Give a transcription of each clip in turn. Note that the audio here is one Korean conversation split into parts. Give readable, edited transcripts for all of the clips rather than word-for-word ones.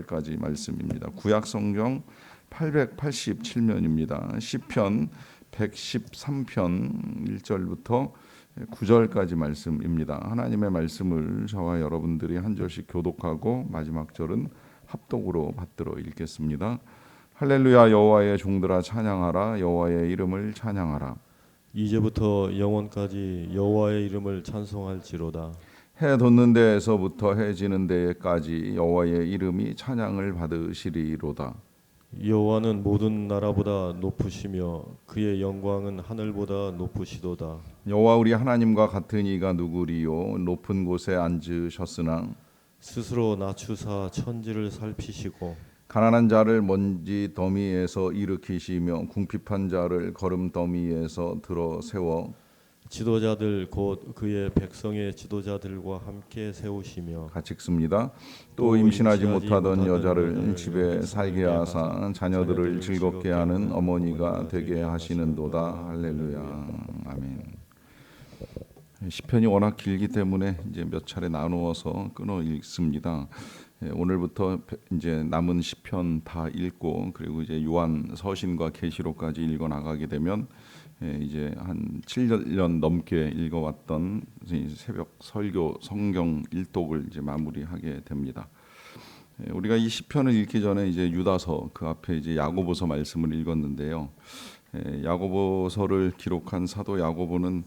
9절까지 말씀입니다. 구약 성경 887면입니다. 시편 113편 1절부터 9절까지 말씀입니다. 하나님의 말씀을 저와 여러분들이 한 절씩 교독하고 마지막 절은 합독으로 받들어 읽겠습니다. 할렐루야. 여호와의 종들아 찬양하라. 여호와의 이름을 찬양하라. 이제부터 영원까지 여호와의 이름을 찬송할지로다. 해 돋는 데에서부터 해 지는 데까지 여호와의 이름이 찬양을 받으시리로다. 여호와는 모든 나라보다 높으시며 그의 영광은 하늘보다 높으시도다. 여호와 우리 하나님과 같은 이가 누구리요? 높은 곳에 앉으셨으나 스스로 낮추사 천지를 살피시고 가난한 자를 먼지 더미에서 일으키시며 궁핍한 자를 거름 더미에서 들어 세워 지도자들 곧 그의 백성의 지도자들과 함께 세우시며 같이 읽습니다. 또 임신하지 못하던 여자를 집에 살게 하사 자녀들을 즐겁게 하는 어머니가 되게 하시는도다. 할렐루야. 아멘. 시편이 워낙 길기 때문에 이제 몇 차례 나누어서 끊어 읽습니다. 오늘부터 이제 남은 시편 다 읽고 그리고 이제 요한 서신과 계시록까지 읽어 나가게 되면 이제 한 7년 넘게 읽어왔던 새벽 설교 성경 일독을 이제 마무리하게 됩니다. 우리가 이 시편을 읽기 전에 이제 유다서 그 앞에 이제 야고보서 말씀을 읽었는데요. 야고보서를 기록한 사도 야고보는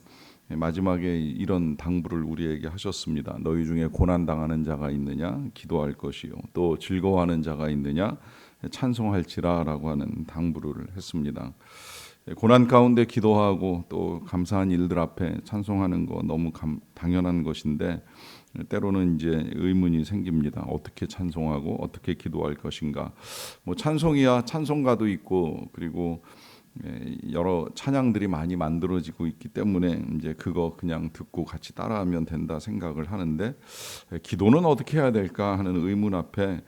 마지막에 이런 당부를 우리에게 하셨습니다. 너희 중에 고난 당하는 자가 있느냐 기도할 것이요 또 즐거워하는 자가 있느냐 찬송할지라라고 하는 당부를 했습니다. 고난 가운데 기도하고 또 감사한 일들 앞에 찬송하는 거 너무 당연한 것인데 때로는 이제 의문이 생깁니다. 어떻게 찬송하고 어떻게 기도할 것인가? 뭐 찬송이야 찬송가도 있고 그리고 여러 찬양들이 많이 만들어지고 있기 때문에 이제 그거 그냥 듣고 같이 따라하면 된다 생각을 하는데 기도는 어떻게 해야 될까 하는 의문 앞에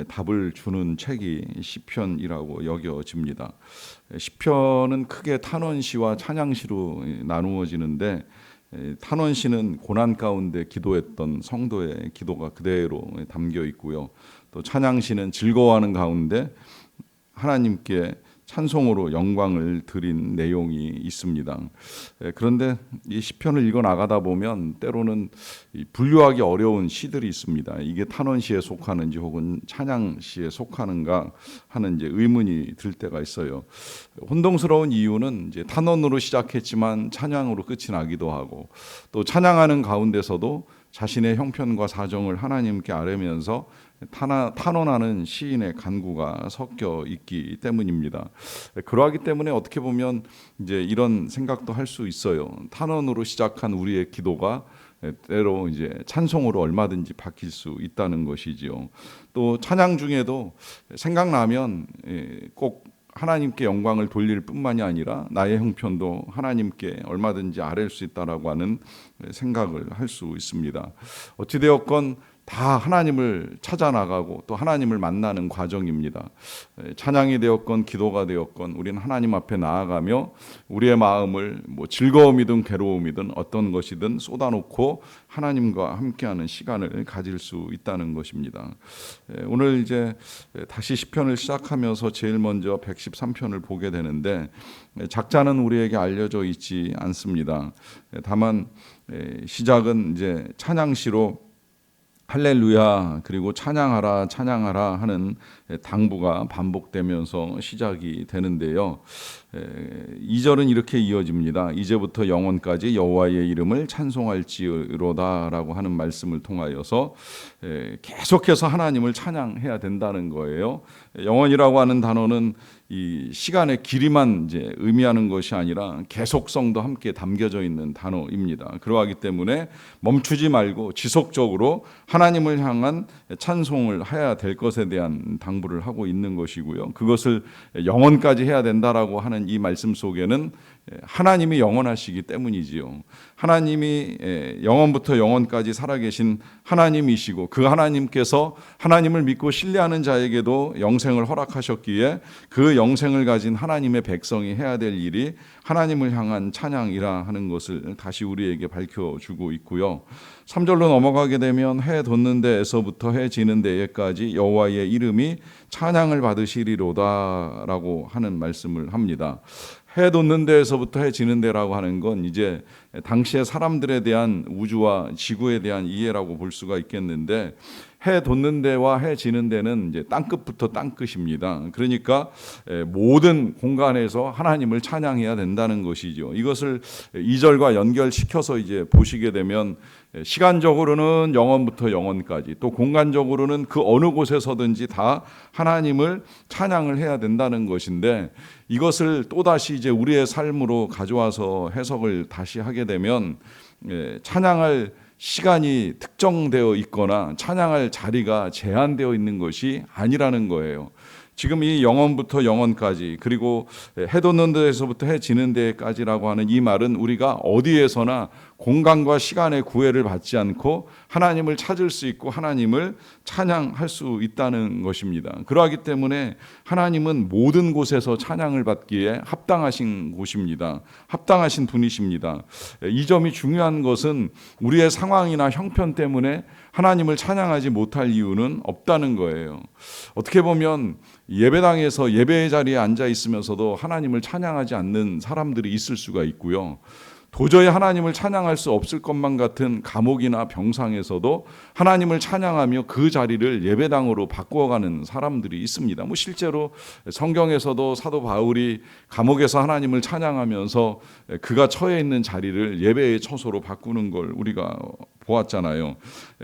답을 주는 책이 시편이라고 여겨집니다. 시편은 크게 탄원시와 찬양시로 나누어지는데 탄원시는 고난 가운데 기도했던 성도의 기도가 그대로 담겨 있고요. 또 찬양시는 즐거워하는 가운데 하나님께 찬송으로 영광을 드린 내용이 있습니다. 그런데 이 시편을 읽어 나가다 보면 때로는 분류하기 어려운 시들이 있습니다. 이게 탄원시에 속하는지 혹은 찬양시에 속하는가 하는 이제 의문이 들 때가 있어요. 혼동스러운 이유는 이제 탄원으로 시작했지만 찬양으로 끝이 나기도 하고 또 찬양하는 가운데서도 자신의 형편과 사정을 하나님께 아뢰면서 탄원하는 시인의 간구가 섞여 있기 때문입니다. 그러하기 때문에 어떻게 보면 이제 이런 생각도 할 수 있어요. 탄원으로 시작한 우리의 기도가 때로 이제 찬송으로 얼마든지 바뀔 수 있다는 것이지요. 또 찬양 중에도 생각나면 꼭 하나님께 영광을 돌릴 뿐만이 아니라 나의 형편도 하나님께 얼마든지 아뢰일 수 있다라고 하는 생각을 할 수 있습니다. 어찌되었건 다 하나님을 찾아 나가고 또 하나님을 만나는 과정입니다. 찬양이 되었건 기도가 되었건 우리는 하나님 앞에 나아가며 우리의 마음을 뭐 즐거움이든 괴로움이든 어떤 것이든 쏟아놓고 하나님과 함께하는 시간을 가질 수 있다는 것입니다. 오늘 이제 다시 시편을 시작하면서 제일 먼저 113편을 보게 되는데 작자는 우리에게 알려져 있지 않습니다. 다만 시작은 이제 찬양시로 할렐루야 그리고 찬양하라 찬양하라 하는 당부가 반복되면서 시작이 되는데요. 2절은 이렇게 이어집니다. 이제부터 영원까지 여호와의 이름을 찬송할지로다라고 하는 말씀을 통하여서 계속해서 하나님을 찬양해야 된다는 거예요. 영원이라고 하는 단어는 이 시간의 길이만 이제 의미하는 것이 아니라 계속성도 함께 담겨져 있는 단어입니다. 그러하기 때문에 멈추지 말고 지속적으로 하나님을 향한 찬송을 해야 될 것에 대한 당부를 하고 있는 것이고요. 그것을 영원까지 해야 된다라고 하는 이 말씀 속에는 하나님이 영원하시기 때문이지요. 하나님이 영원부터 영원까지 살아계신 하나님이시고 그 하나님께서 하나님을 믿고 신뢰하는 자에게도 영생을 허락하셨기에 그 영생을 가진 하나님의 백성이 해야 될 일이 하나님을 향한 찬양이라 하는 것을 다시 우리에게 밝혀주고 있고요. 3절로 넘어가게 되면 해 돋는 데에서부터 해 지는 데에까지 여호와의 이름이 찬양을 받으시리로다라고 하는 말씀을 합니다. 해 돋는 데에서부터 해 지는 데라고 하는 건 이제 당시의 사람들에 대한 우주와 지구에 대한 이해라고 볼 수가 있겠는데, 해 돋는 데와 해 지는 데는 이제 땅끝부터 땅끝입니다. 그러니까 모든 공간에서 하나님을 찬양해야 된다는 것이죠. 이것을 2절과 연결시켜서 이제 보시게 되면 시간적으로는 영원부터 영원까지, 또 공간적으로는 그 어느 곳에서든지 다 하나님을 찬양을 해야 된다는 것인데, 이것을 또다시 이제 우리의 삶으로 가져와서 해석을 다시 하게 되면 찬양할 시간이 특정되어 있거나 찬양할 자리가 제한되어 있는 것이 아니라는 거예요. 지금 이 영원부터 영원까지, 그리고 해 돋는 데에서부터 해 지는 데까지라고 하는 이 말은 우리가 어디에서나 공간과 시간의 구애를 받지 않고 하나님을 찾을 수 있고 하나님을 찬양할 수 있다는 것입니다. 그러하기 때문에 하나님은 모든 곳에서 찬양을 받기에 합당하신 곳입니다. 합당하신 분이십니다. 이 점이 중요한 것은 우리의 상황이나 형편 때문에 하나님을 찬양하지 못할 이유는 없다는 거예요. 어떻게 보면 예배당에서 예배의 자리에 앉아 있으면서도 하나님을 찬양하지 않는 사람들이 있을 수가 있고요. 도저히 하나님을 찬양할 수 없을 것만 같은 감옥이나 병상에서도 하나님을 찬양하며 그 자리를 예배당으로 바꾸어가는 사람들이 있습니다. 실제로 성경에서도 사도 바울이 감옥에서 하나님을 찬양하면서 그가 처해 있는 자리를 예배의 처소로 바꾸는 걸 우리가 보았잖아요.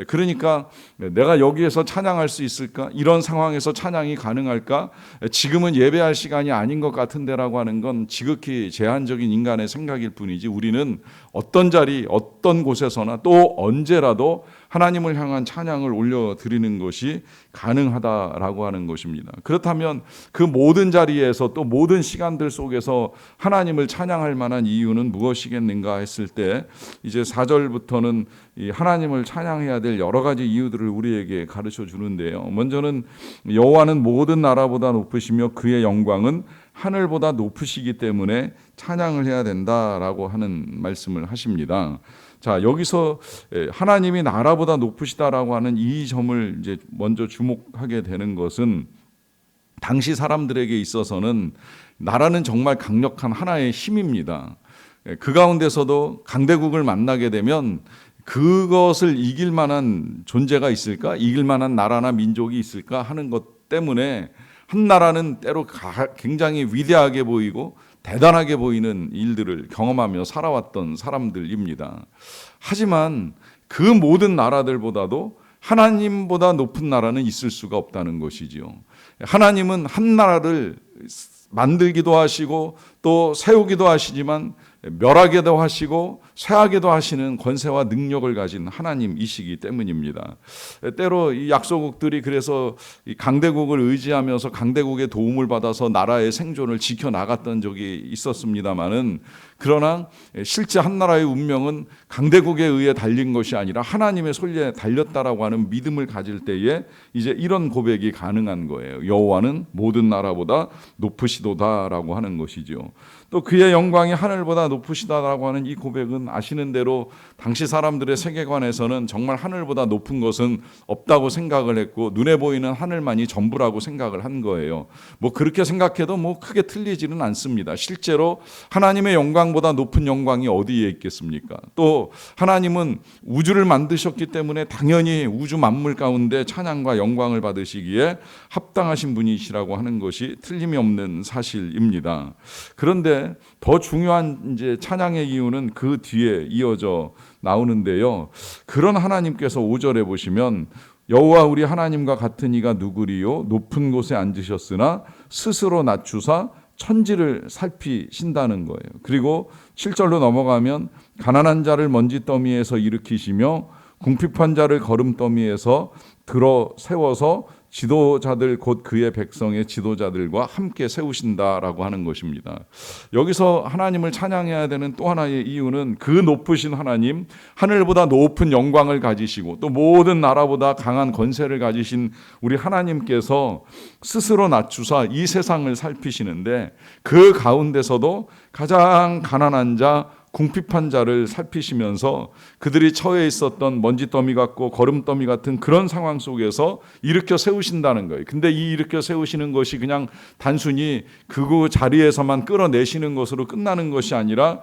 그러니까 내가 여기에서 찬양할 수 있을까? 이런 상황에서 찬양이 가능할까? 지금은 예배할 시간이 아닌 것 같은데라고 하는 건 지극히 제한적인 인간의 생각일 뿐이지, 우리는 어떤 자리, 어떤 곳에서나 또 언제라도 하나님을 향한 찬양을 올려드리는 것이 가능하다라고 하는 것입니다. 그렇다면 그 모든 자리에서 또 모든 시간들 속에서 하나님을 찬양할 만한 이유는 무엇이겠는가 했을 때, 이제 4절부터는 이 하나님을 찬양해야 될 여러 가지 이유들을 우리에게 가르쳐 주는데요. 먼저는 여호와는 모든 나라보다 높으시며 그의 영광은 하늘보다 높으시기 때문에 찬양을 해야 된다라고 하는 말씀을 하십니다. 자, 여기서 하나님이 나라보다 높으시다라고 하는 이 점을 이제 먼저 주목하게 되는 것은, 당시 사람들에게 있어서는 나라는 정말 강력한 하나의 힘입니다. 그 가운데서도 강대국을 만나게 되면 그것을 이길 만한 존재가 있을까? 이길 만한 나라나 민족이 있을까 하는 것 때문에 한 나라는 때로 굉장히 위대하게 보이고 대단하게 보이는 일들을 경험하며 살아왔던 사람들입니다. 하지만 그 모든 나라들보다도 하나님보다 높은 나라는 있을 수가 없다는 것이지요. 하나님은 한 나라를 만들기도 하시고 또 세우기도 하시지만 멸하게도 하시고 쇠하게도 하시는 권세와 능력을 가진 하나님이시기 때문입니다. 때로 이 약소국들이 그래서 이 강대국을 의지하면서 강대국의 도움을 받아서 나라의 생존을 지켜나갔던 적이 있었습니다마는, 그러나 실제 한 나라의 운명은 강대국에 의해 달린 것이 아니라 하나님의 손에 달렸다라고 하는 믿음을 가질 때에 이제 이런 고백이 가능한 거예요. 여호와는 모든 나라보다 높으시도다라고 하는 것이죠. 또 그의 영광이 하늘보다 높으시다라고 하는 이 고백은 아시는 대로 당시 사람들의 세계관에서는 정말 하늘보다 높은 것은 없다고 생각을 했고, 눈에 보이는 하늘만이 전부라고 생각을 한 거예요. 그렇게 생각해도 크게 틀리지는 않습니다. 실제로 하나님의 영광보다 높은 영광이 어디에 있겠습니까? 또 하나님은 우주를 만드셨기 때문에 당연히 우주 만물 가운데 찬양과 영광을 받으시기에 합당하신 분이시라고 하는 것이 틀림이 없는 사실입니다. 그런데 더 중요한 이제 찬양의 이유는 그 뒤에 이어져 나오는데요. 그런 하나님께서 5절에 보시면 여호와 우리 하나님과 같은 이가 누구리요? 높은 곳에 앉으셨으나 스스로 낮추사 천지를 살피신다는 거예요. 그리고 7절로 넘어가면 가난한 자를 먼지 더미에서 일으키시며 궁핍한 자를 거름 더미에서 들어 세워서 지도자들 곧 그의 백성의 지도자들과 함께 세우신다라고 하는 것입니다. 여기서 하나님을 찬양해야 되는 또 하나의 이유는 그 높으신 하나님, 하늘보다 높은 영광을 가지시고 또 모든 나라보다 강한 권세를 가지신 우리 하나님께서 스스로 낮추사 이 세상을 살피시는데 그 가운데서도 가장 가난한 자, 궁핍한 자를 살피시면서 그들이 처해 있었던 먼지더미 같고 거름더미 같은 그런 상황 속에서 일으켜 세우신다는 거예요. 근데 이 일으켜 세우시는 것이 그냥 단순히 그 자리에서만 끌어내시는 것으로 끝나는 것이 아니라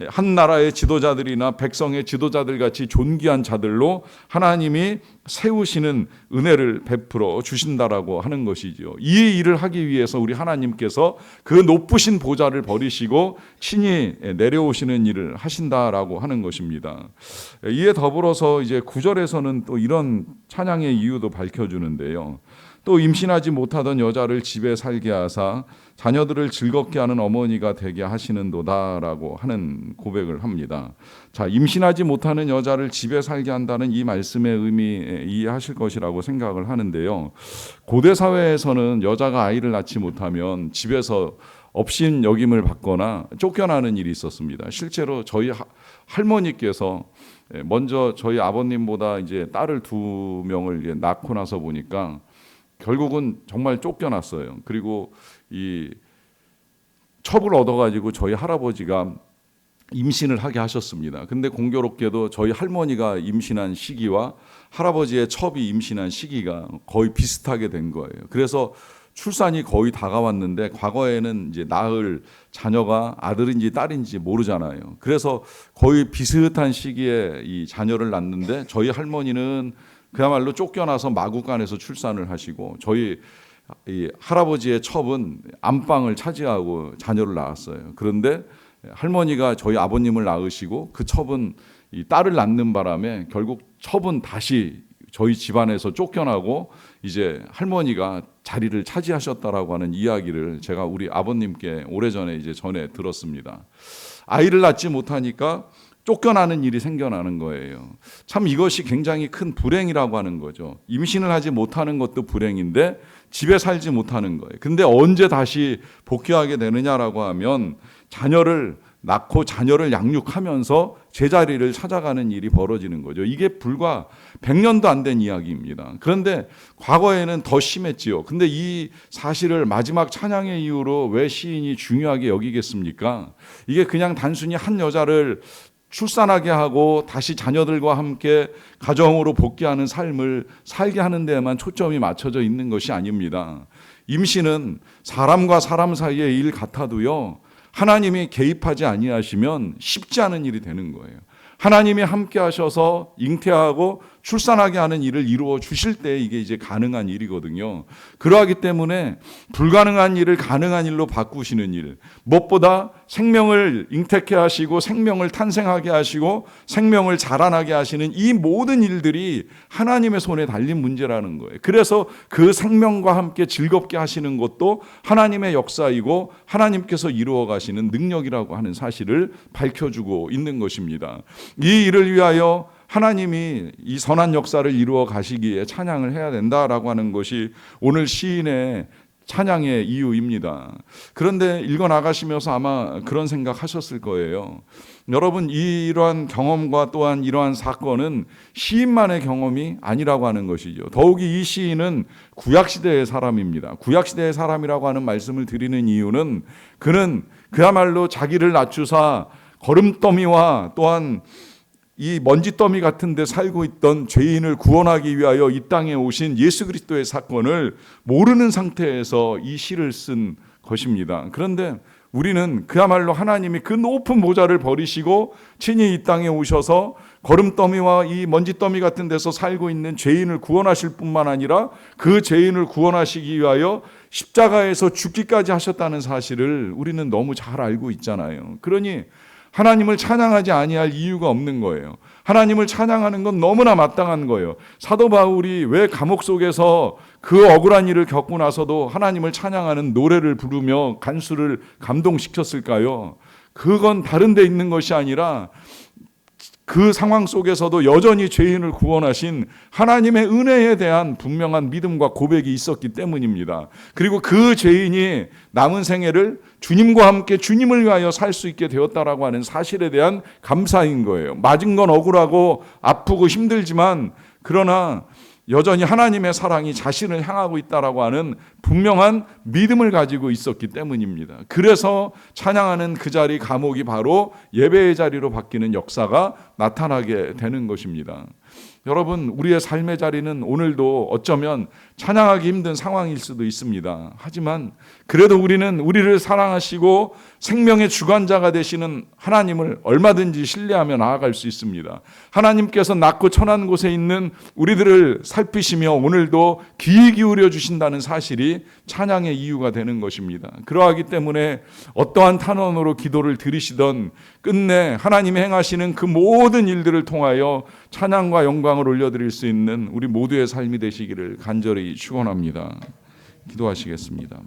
한 나라의 지도자들이나 백성의 지도자들 같이 존귀한 자들로 하나님이 세우시는 은혜를 베풀어 주신다라고 하는 것이죠. 이 일을 하기 위해서 우리 하나님께서 그 높으신 보좌를 버리시고 친히 내려오시는 일을 하신다라고 하는 것입니다. 이에 더불어서 이제 9절에서는 또 이런 찬양의 이유도 밝혀주는데요. 또 임신하지 못하던 여자를 집에 살게 하사 자녀들을 즐겁게 하는 어머니가 되게 하시는도다라고 하는 고백을 합니다. 자, 임신하지 못하는 여자를 집에 살게 한다는 이 말씀의 의미 이해하실 것이라고 생각을 하는데요. 고대 사회에서는 여자가 아이를 낳지 못하면 집에서 업신 여김을 받거나 쫓겨나는 일이 있었습니다. 실제로 저희 할머니께서 먼저 저희 아버님보다 이제 딸을 2명을 낳고 나서 보니까 결국은 정말 쫓겨났어요. 그리고 이 첩을 얻어가지고 저희 할아버지가 임신을 하게 하셨습니다. 근데 공교롭게도 저희 할머니가 임신한 시기와 할아버지의 첩이 임신한 시기가 거의 비슷하게 된 거예요. 그래서 출산이 거의 다가왔는데 과거에는 이제 낳을 자녀가 아들인지 딸인지 모르잖아요. 그래서 거의 비슷한 시기에 이 자녀를 낳는데 저희 할머니는 그야말로 쫓겨나서 마구간에서 출산을 하시고 저희 이 할아버지의 첩은 안방을 차지하고 자녀를 낳았어요. 그런데 할머니가 저희 아버님을 낳으시고 그 첩은 이 딸을 낳는 바람에 결국 첩은 다시 저희 집안에서 쫓겨나고 이제 할머니가 자리를 차지하셨다라고 하는 이야기를 제가 우리 아버님께 오래전에 이제 전에 들었습니다. 아이를 낳지 못하니까 쫓겨나는 일이 생겨나는 거예요. 참 이것이 굉장히 큰 불행이라고 하는 거죠. 임신을 하지 못하는 것도 불행인데 집에 살지 못하는 거예요. 근데 언제 다시 복귀하게 되느냐라고 하면 자녀를 낳고 자녀를 양육하면서 제자리를 찾아가는 일이 벌어지는 거죠. 이게 불과 100년도 안 된 이야기입니다. 그런데 과거에는 더 심했지요. 근데 이 사실을 마지막 찬양의 이유로 왜 시인이 중요하게 여기겠습니까? 이게 그냥 단순히 한 여자를 출산하게 하고 다시 자녀들과 함께 가정으로 복귀하는 삶을 살게 하는 데에만 초점이 맞춰져 있는 것이 아닙니다. 임신은 사람과 사람 사이의 일 같아도요, 하나님이 개입하지 아니하시면 쉽지 않은 일이 되는 거예요. 하나님이 함께 하셔서 잉태하고 출산하게 하는 일을 이루어 주실 때 이게 이제 가능한 일이거든요. 그러하기 때문에 불가능한 일을 가능한 일로 바꾸시는 일, 무엇보다 생명을 잉태케 하시고 생명을 탄생하게 하시고 생명을 자라나게 하시는 이 모든 일들이 하나님의 손에 달린 문제라는 거예요. 그래서 그 생명과 함께 즐겁게 하시는 것도 하나님의 역사이고 하나님께서 이루어 가시는 능력이라고 하는 사실을 밝혀주고 있는 것입니다. 이 일을 위하여 하나님이 이 선한 역사를 이루어 가시기에 찬양을 해야 된다라고 하는 것이 오늘 시인의 찬양의 이유입니다. 그런데 읽어나가시면서 아마 그런 생각하셨을 거예요. 여러분, 이러한 경험과 또한 이러한 사건은 시인만의 경험이 아니라고 하는 것이죠. 더욱이 이 시인은 구약시대의 사람입니다. 구약시대의 사람이라고 하는 말씀을 드리는 이유는 그는 그야말로 자기를 낮추사 거름더미와 또한 이 먼지더미 같은 데 살고 있던 죄인을 구원하기 위하여 이 땅에 오신 예수 그리스도의 사건을 모르는 상태에서 이 시를 쓴 것입니다. 그런데 우리는 그야말로 하나님이 그 높은 보좌를 버리시고 친히 이 땅에 오셔서 거름더미와 이 먼지더미 같은 데서 살고 있는 죄인을 구원하실 뿐만 아니라 그 죄인을 구원하시기 위하여 십자가에서 죽기까지 하셨다는 사실을 우리는 너무 잘 알고 있잖아요. 그러니 하나님을 찬양하지 아니할 이유가 없는 거예요. 하나님을 찬양하는 건 너무나 마땅한 거예요. 사도 바울이 왜 감옥 속에서 그 억울한 일을 겪고 나서도 하나님을 찬양하는 노래를 부르며 간수를 감동시켰을까요? 그건 다른 데 있는 것이 아니라 그 상황 속에서도 여전히 죄인을 구원하신 하나님의 은혜에 대한 분명한 믿음과 고백이 있었기 때문입니다. 그리고 그 죄인이 남은 생애를 주님과 함께 주님을 위하여 살 수 있게 되었다라고 하는 사실에 대한 감사인 거예요. 맞은 건 억울하고 아프고 힘들지만 그러나 여전히 하나님의 사랑이 자신을 향하고 있다라고 하는 분명한 믿음을 가지고 있었기 때문입니다. 그래서 찬양하는 그 자리 감옥이 바로 예배의 자리로 바뀌는 역사가 나타나게 되는 것입니다. 여러분, 우리의 삶의 자리는 오늘도 어쩌면 찬양하기 힘든 상황일 수도 있습니다. 하지만 그래도 우리는 우리를 사랑하시고 생명의 주관자가 되시는 하나님을 얼마든지 신뢰하며 나아갈 수 있습니다. 하나님께서 낮고 천한 곳에 있는 우리들을 살피시며 오늘도 귀 기울여 주신다는 사실이 찬양의 이유가 되는 것입니다. 그러하기 때문에 어떠한 탄원으로 기도를 드리시던 끝내 하나님이 행하시는 그 모든 일들을 통하여 찬양과 영광을 올려드릴 수 있는 우리 모두의 삶이 되시기를 간절히 축원합니다. 기도하시겠습니다.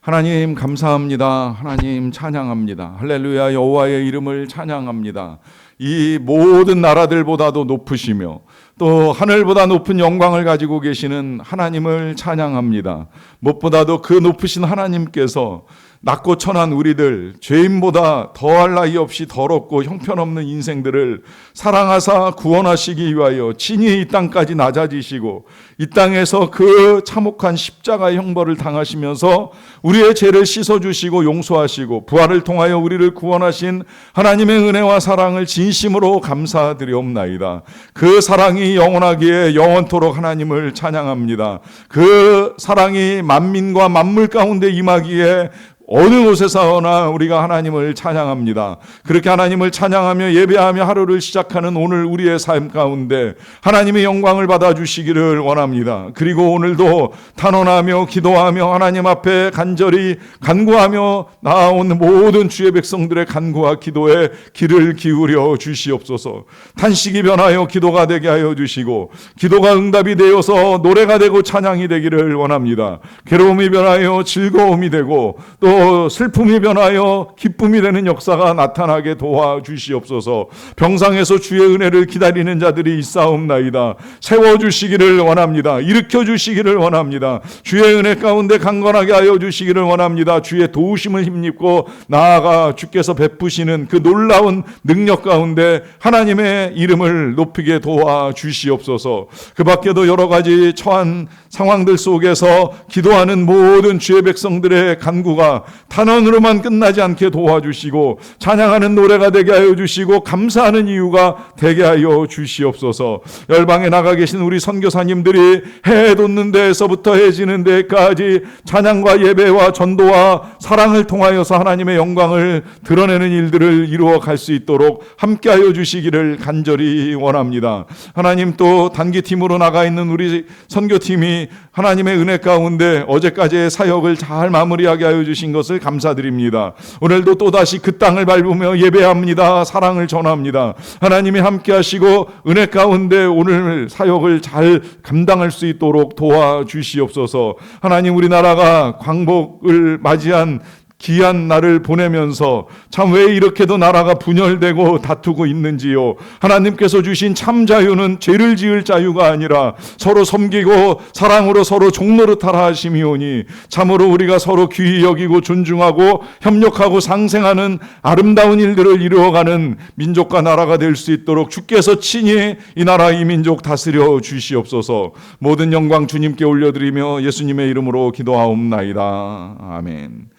하나님 감사합니다. 하나님 찬양합니다. 할렐루야, 여호와의 이름을 찬양합니다. 이 모든 나라들보다도 높으시며 또 하늘보다 높은 영광을 가지고 계시는 하나님을 찬양합니다. 무엇보다도 그 높으신 하나님께서 낮고 천한 우리들, 죄인보다 더할 나위 없이 더럽고 형편없는 인생들을 사랑하사 구원하시기 위하여 친히 이 땅까지 낮아지시고 이 땅에서 그 참혹한 십자가의 형벌을 당하시면서 우리의 죄를 씻어주시고 용서하시고 부활을 통하여 우리를 구원하신 하나님의 은혜와 사랑을 진심으로 감사드리옵나이다. 그 사랑이 영원하기에 영원토록 하나님을 찬양합니다. 그 사랑이 만민과 만물 가운데 임하기에 어느 곳에서나 우리가 하나님을 찬양합니다. 그렇게 하나님을 찬양하며 예배하며 하루를 시작하는 오늘 우리의 삶 가운데 하나님의 영광을 받아주시기를 원합니다. 그리고 오늘도 탄원하며 기도하며 하나님 앞에 간절히 간구하며 나아온 모든 주의 백성들의 간구와 기도에 귀를 기울여 주시옵소서. 탄식이 변하여 기도가 되게 하여 주시고 기도가 응답이 되어서 노래가 되고 찬양이 되기를 원합니다. 괴로움이 변하여 즐거움이 되고 또 슬픔이 변하여 기쁨이 되는 역사가 나타나게 도와주시옵소서. 병상에서 주의 은혜를 기다리는 자들이 있사옵나이다. 세워주시기를 원합니다. 일으켜주시기를 원합니다. 주의 은혜 가운데 강건하게 하여 주시기를 원합니다. 주의 도우심을 힘입고 나아가 주께서 베푸시는 그 놀라운 능력 가운데 하나님의 이름을 높이게 도와주시옵소서. 그 밖에도 여러 가지 처한 상황들 속에서 기도하는 모든 주의 백성들의 간구가 탄원으로만 끝나지 않게 도와주시고 찬양하는 노래가 되게 하여 주시고 감사하는 이유가 되게 하여 주시옵소서. 열방에 나가 계신 우리 선교사님들이 해 돋는 데에서부터 해 지는 데까지 찬양과 예배와 전도와 사랑을 통하여서 하나님의 영광을 드러내는 일들을 이루어 갈 수 있도록 함께 하여 주시기를 간절히 원합니다. 하나님, 또 단기팀으로 나가 있는 우리 선교팀이 하나님의 은혜 가운데 어제까지의 사역을 잘 마무리하게 하여 주신 것을 감사드립니다. 오늘도 또다시 그 땅을 밟으며 예배합니다. 사랑을 전합니다. 하나님이 함께 하시고 은혜 가운데 오늘 사역을 잘 감당할 수 있도록 도와주시옵소서. 하나님, 우리나라가 광복을 맞이한 귀한 날을 보내면서 참 왜 이렇게도 나라가 분열되고 다투고 있는지요. 하나님께서 주신 참 자유는 죄를 지을 자유가 아니라 서로 섬기고 사랑으로 서로 종노릇하라 하심이오니 참으로 우리가 서로 귀히 여기고 존중하고 협력하고 상생하는 아름다운 일들을 이루어가는 민족과 나라가 될 수 있도록 주께서 친히 이 나라 이 민족 다스려 주시옵소서. 모든 영광 주님께 올려드리며 예수님의 이름으로 기도하옵나이다. 아멘.